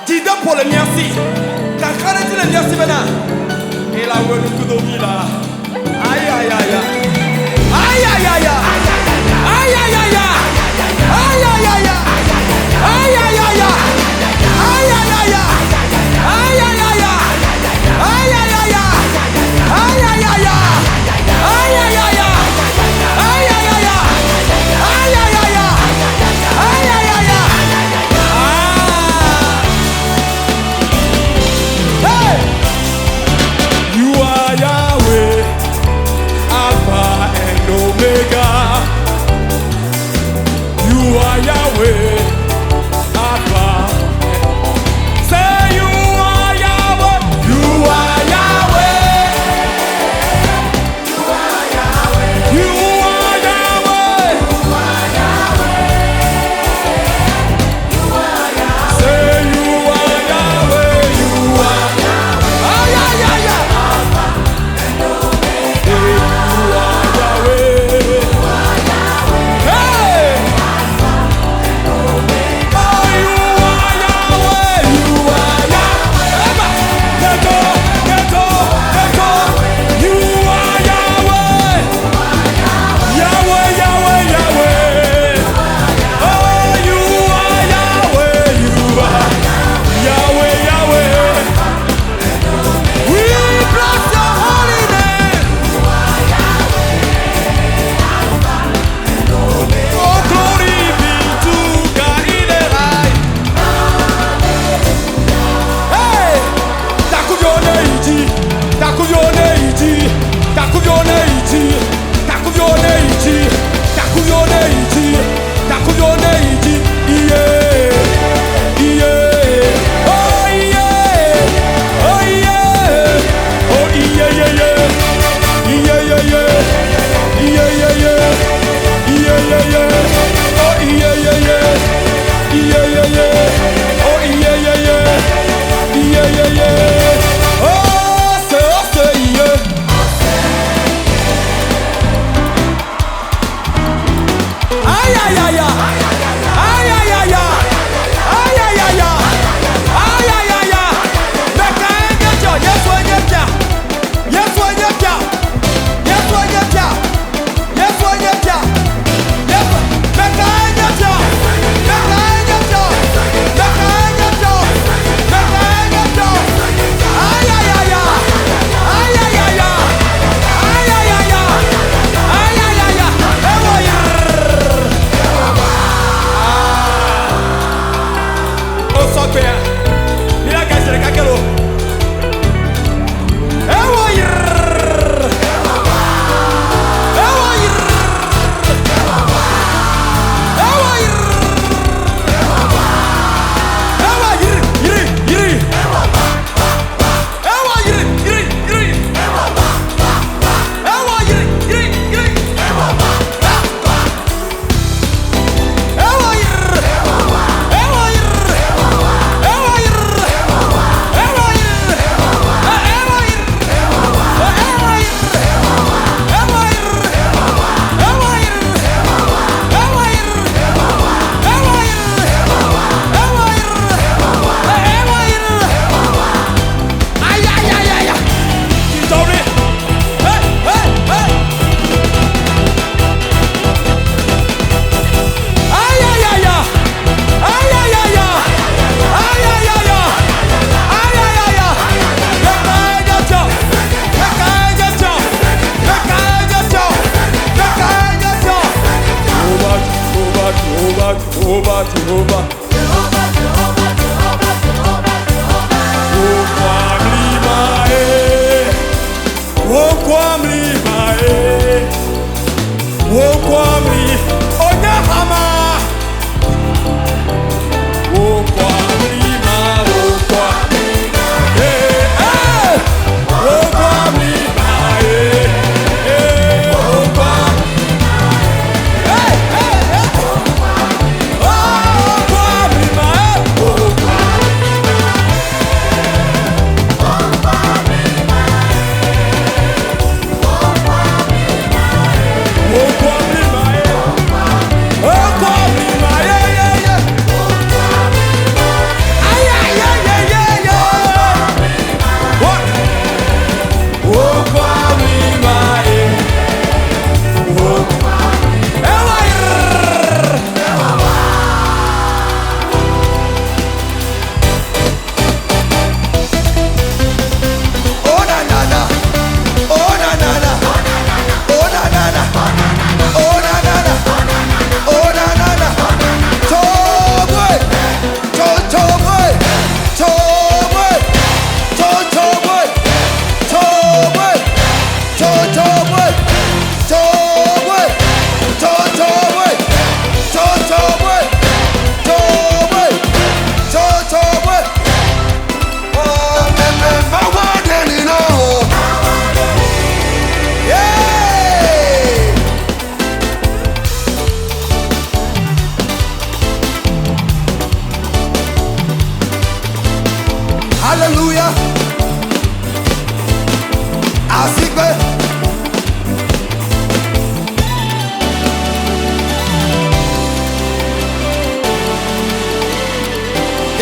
Dis donc pour le merci. Quand on dit le merci maintenant, et là où nous tout dormi là. Aïe aïe aïe aïe. Aïe aïe aïe aïe. Aïe aïe aïe aïe. Aïe aïe aïe. Aïe aïe aïe. Aïe aïe aïe. Aïe aïe aïe. Aïe aïe aïe. Aïe aïe aïe. Aïe aïe aïe. Aïe aïe aïe. Aïe aïe aïe. Aïe aïe aïe. You are Yahweh, Alpha and Omega. You are Yahweh, Alpha. Say you are Yahweh. You are Yahweh. You are Yahweh. You are Yahweh. You are Yahweh. You are Yahweh. Say you are Yahweh. You are Yahweh. Ay ay ay ay.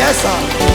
Yes, sir.